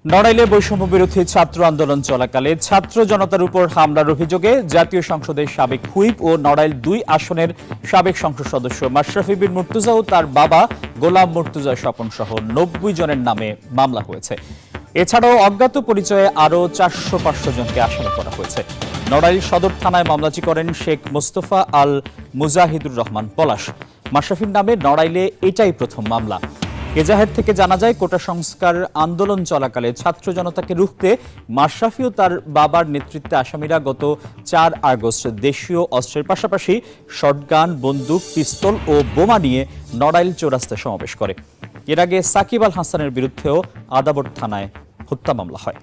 নড়াইলে বৈষম্য বিরোধী ছাত্র আন্দোলন চলাকালে ছাত্র জনতার উপর হামলার অভিযোগে জাতীয় সংসদের সাবেক হুইপ ও নড়াইল ২ আসনের সাবেক সংসদ সদস্য মাশরাফি বিন মুর্তজা ও তার বাবা গোলাম মুর্তজা স্বপন সহ ৯০ জনের নামে মামলা হয়েছে। এছাড়াও অজ্ঞাত পরিচয়ে আরও ৪০০-৫০০ জনকে আসামি করা হয়েছে। নড়াইল সদর থানায় মামলাটি করেন শেখ মোস্তফা আল মুজাহিদুর রহমান পলাশ। মাশরাফির নামে নড়াইলে এটাই প্রথম মামলা। এজাহার থেকে জানা যায়, কোটা সংস্কার আন্দোলন চলাকালে ছাত্র জনতাকে রুখতে মাশরাফি ও তার বাবার নেতৃত্বে আসামিরা গত ৪ আগস্ট দেশীয় অস্ত্রের পাশাপাশি শটগান, বন্দুক, পিস্তল ও বোমা নিয়ে নড়াইল চৌরাস্তায় সমাবেশ করে। এর আগে সাকিব আল হাসানের বিরুদ্ধেও আদাবর থানায় হত্যা মামলা হয়।